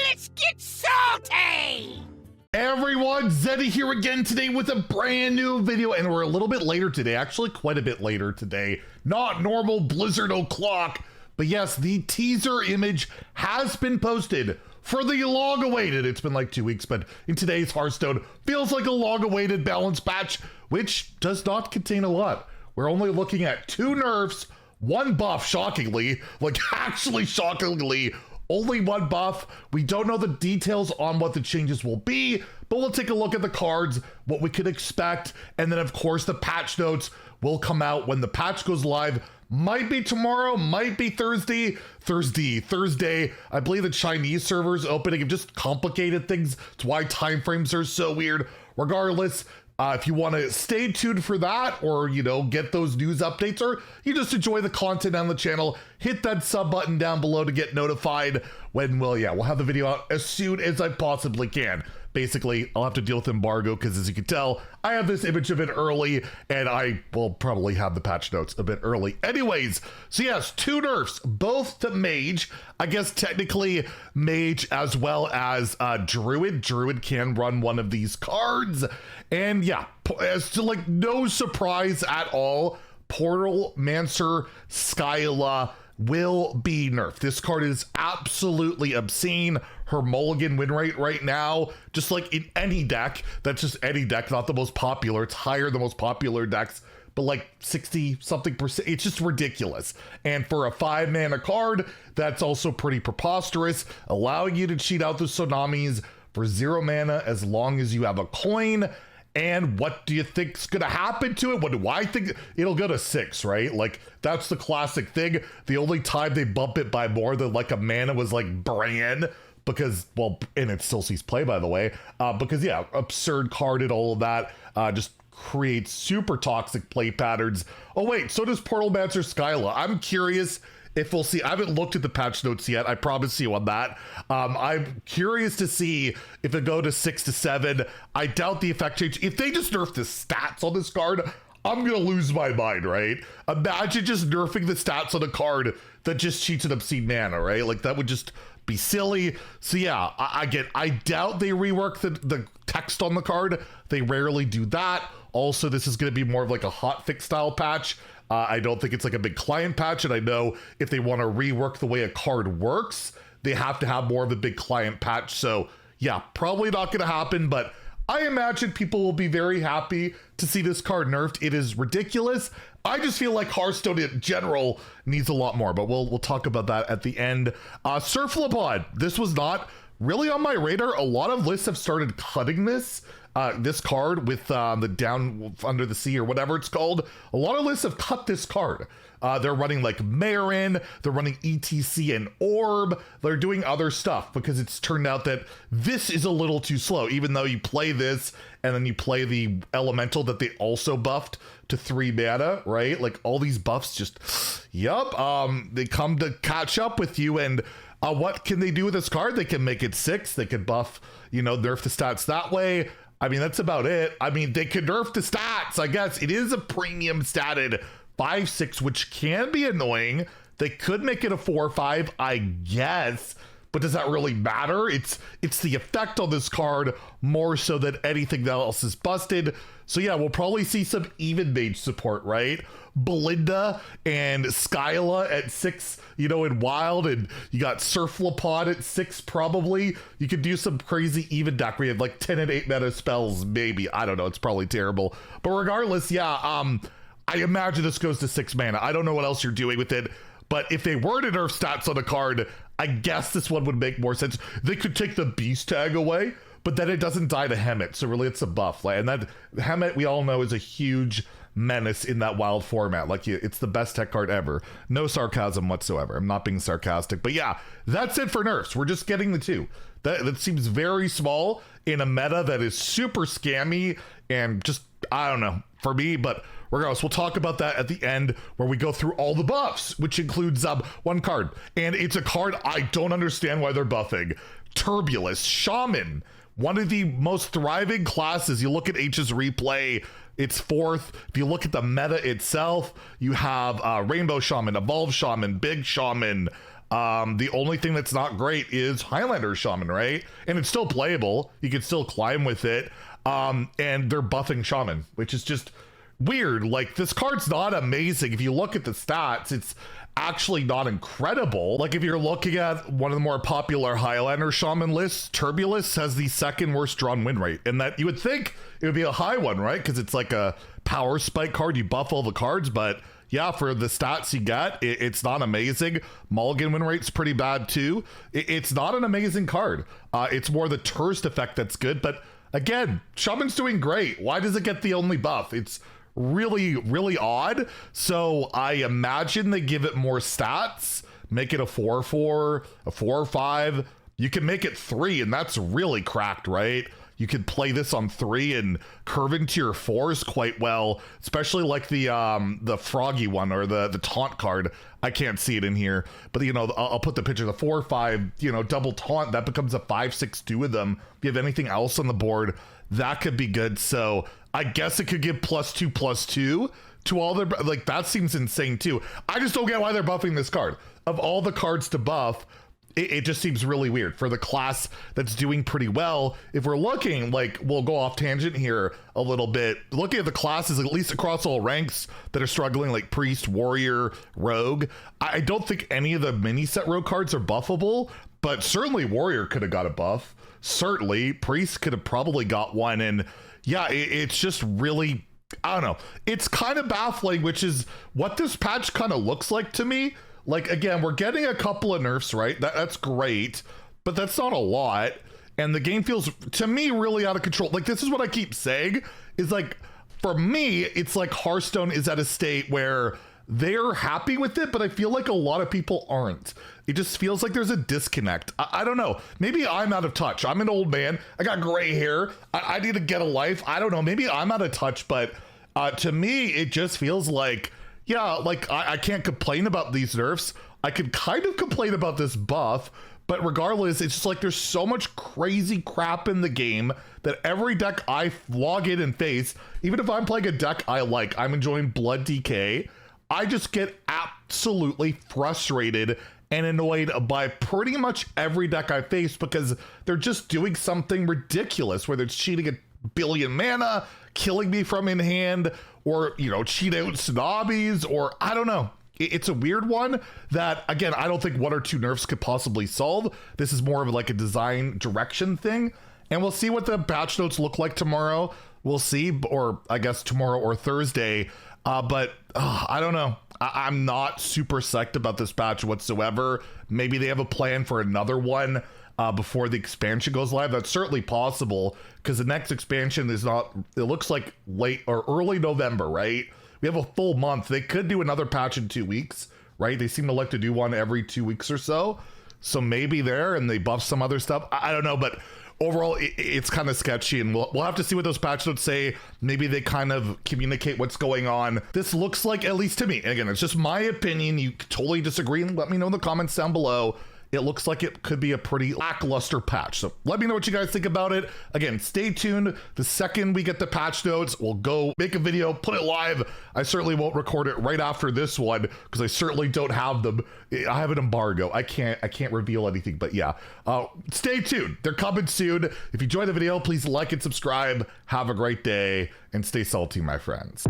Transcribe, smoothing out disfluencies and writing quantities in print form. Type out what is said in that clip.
Let's get salty! Everyone, Zeddy here again today with a brand new video, and we're a little bit later today, actually quite a bit later today. Not normal Blizzard o'clock, but yes, the teaser image has been posted for the long-awaited, it's been like 2 weeks, but in today's Hearthstone, feels like a long-awaited balance patch, which does not contain a lot. We're only looking at 2 nerfs, 1 buff, shockingly, like actually shockingly, only 1 buff. We don't know the details on what the changes will be, but we'll take a look at the cards, what we could expect, and then of course the patch notes will come out when the patch goes live. Might be tomorrow, might be Thursday. I believe the Chinese servers opening have just complicated things. It's why timeframes are so weird. Regardless, if you want to stay tuned for that, or, you know, get those news updates, or you just enjoy the content on the channel, hit that sub button down below to get notified when, well, yeah, we'll have the video out as soon as I possibly can. Basically, I'll have to deal with embargo because, as you can tell, I have this image a bit early, and I will probably have the patch notes a bit early. Anyways, so yes, 2 nerfs, both to Mage. I guess technically Mage as well as Druid. Druid can run one of these cards. And yeah, as to like no surprise at all, Portalmancer Skyla will be nerfed. This card is absolutely obscene. Her mulligan win rate right now, just like in any deck, that's just any deck, not the most popular. It's higher than the most popular decks, but like 60 something percent. It's just ridiculous. And for a 5 mana card, that's also pretty preposterous, allowing you to cheat out the tsunamis for 0 mana as long as you have a coin. And what do you think's gonna happen to it? What do I think? It'll go to 6, right? Like, that's the classic thing. The only time they bump it by more than like a mana was like Bran, because, well, and it still sees play, by the way, because yeah, absurd card and all of that, just creates super toxic play patterns. Oh wait, so does Portalmancer Skyla. I'm curious if we'll see. I haven't looked at the patch notes yet, I promise you on that. I'm curious to see if it go to 6 to 7. I doubt the effect change. If they just nerf the stats on this card, I'm gonna lose my mind, right? Imagine just nerfing the stats on a card that just cheats an obscene mana, right? Like, that would just be silly. So yeah, I doubt they rework the text on the card. They rarely do that. Also, this is gonna be more of like a hotfix style patch. I don't think it's like a big client patch, and I know if they want to rework the way a card works, they have to have more of a big client patch. So yeah, probably not going to happen, but I imagine people will be very happy to see this card nerfed. It is ridiculous. I just feel like Hearthstone in general needs a lot more, but we'll talk about that at the end. Surflipod, this was not really on my radar. A lot of lists have started cutting this card with the Down Under the Sea or whatever it's called. A lot of lists have cut this card. They're running like Marin, they're running ETC and Orb, they're doing other stuff because it's turned out that this is a little too slow, even though you play this and then you play the Elemental that they also buffed to 3 mana, right? Like, all these buffs just, yup, they come to catch up with you. And what can they do with this card? They can make it 6, they could buff, you know, nerf the stats that way. I mean, that's about it. I mean, they could nerf the stats, I guess. It is a premium statted 5/6, which can be annoying. They could make it a 4/5, I guess. But does that really matter? It's the effect on this card more so than anything else is busted. So yeah, we'll probably see some even Mage support, right? Belinda and Skyla at 6, you know, in Wild, and you got Surflipod at 6 probably. You could do some crazy even deck where you have like 10 and 8 mana spells, maybe. I don't know, it's probably terrible. But regardless, yeah, I imagine this goes to 6 mana. I don't know what else you're doing with it, but if they were to nerf stats on a card, I guess this one would make more sense. They could take the beast tag away, but then it doesn't die to Hemet, so really it's a buff. And that Hemet, we all know, is a huge menace in that Wild format. Like, it's the best tech card ever. No sarcasm whatsoever. I'm not being sarcastic, but yeah, that's it for nerfs. We're just getting the 2. That seems very small in a meta that is super scammy and just, I don't know, for me. But regardless, we'll talk about that at the end where we go through all the buffs, which includes 1 card. And it's a card I don't understand why they're buffing. Turbulous Shaman, one of the most thriving classes. You look at H's replay, it's 4th. If you look at the meta itself, you have Rainbow Shaman, Evolve Shaman, Big Shaman, The only thing that's not great is Highlander Shaman, right? And it's still playable. You can still climb with it. And they're buffing Shaman, which is just weird. Like, this card's not amazing. If you look at the stats, it's actually not incredible. Like, if you're looking at one of the more popular Highlander Shaman lists, Turbulus has the second worst drawn win rate, and that you would think it would be a high one, right? Because it's like a power spike card. You buff all the cards, but yeah, for the stats you get, it's not amazing. Mulligan win rate's pretty bad too. It's not an amazing card. It's more the Tourist effect that's good, but again, Shaman's doing great. Why does it get the only buff? It's really odd. So I imagine they give it more stats, make it a 4/4, a 4/5. You can make it 3, and that's really cracked, right? You could play this on 3 and curve into your 4s quite well, especially like the froggy one or the taunt card. I can't see it in here, but you know, I'll put the picture, the 4/5, you know, double taunt, that becomes a 5/6 of them. If you have anything else on the board, that could be good. So I guess it could give +2/+2 to all their, like, that seems insane too. I just don't get why they're buffing this card. Of all the cards to buff, it just seems really weird for the class that's doing pretty well. If we're looking, like, we'll go off tangent here a little bit, looking at the classes, at least across all ranks that are struggling, like Priest, Warrior, Rogue, I don't think any of the mini set rogue cards are buffable, but certainly Warrior could have got a buff. Certainly Priest could have probably got one. And yeah, it's just really, I don't know. It's kind of baffling, which is what this patch kind of looks like to me. Like, again, we're getting a couple of nerfs, right? That's great, but that's not a lot. And the game feels, to me, really out of control. Like, this is what I keep saying, is like, for me, it's like Hearthstone is at a state where they're happy with it, but I feel like a lot of people aren't. It just feels like there's a disconnect. I don't know. Maybe I'm out of touch. I'm an old man. I got gray hair. I need to get a life. I don't know. Maybe I'm out of touch, but to me, it just feels like, yeah, like I can't complain about these nerfs. I could kind of complain about this buff, but regardless, it's just like there's so much crazy crap in the game that every deck I log in and face, even if I'm playing a deck I like, I'm enjoying Blood DK, I just get absolutely frustrated and annoyed by pretty much every deck I face because they're just doing something ridiculous, whether it's cheating a billion mana, killing me from in hand, or, you know, cheat out snobbies, or I don't know. It's a weird one that, again, I don't think 1 or 2 nerfs could possibly solve. This is more of like a design direction thing. And we'll see what the patch notes look like tomorrow. We'll see, or I guess tomorrow or Thursday. But I don't know. I'm not super psyched about this patch whatsoever. Maybe they have a plan for another one before the expansion goes live. That's certainly possible, because the next expansion is not, it looks like late or early November, right? We have a full month. They could do another patch in 2 weeks, right? They seem to like to do one every 2 weeks or so. So maybe there, and they buff some other stuff. I don't know, but overall, it's kind of sketchy, and we'll have to see what those patch notes say. Maybe they kind of communicate what's going on. This looks like, at least to me, and again, it's just my opinion. You totally disagree, and let me know in the comments down below. It looks like it could be a pretty lackluster patch. So let me know what you guys think about it. Again, stay tuned. The second we get the patch notes, we'll go make a video, put it live. I certainly won't record it right after this one, because I certainly don't have them. I have an embargo. I can't reveal anything, but yeah. Stay tuned. They're coming soon. If you enjoyed the video, please like and subscribe. Have a great day, and stay salty, my friends.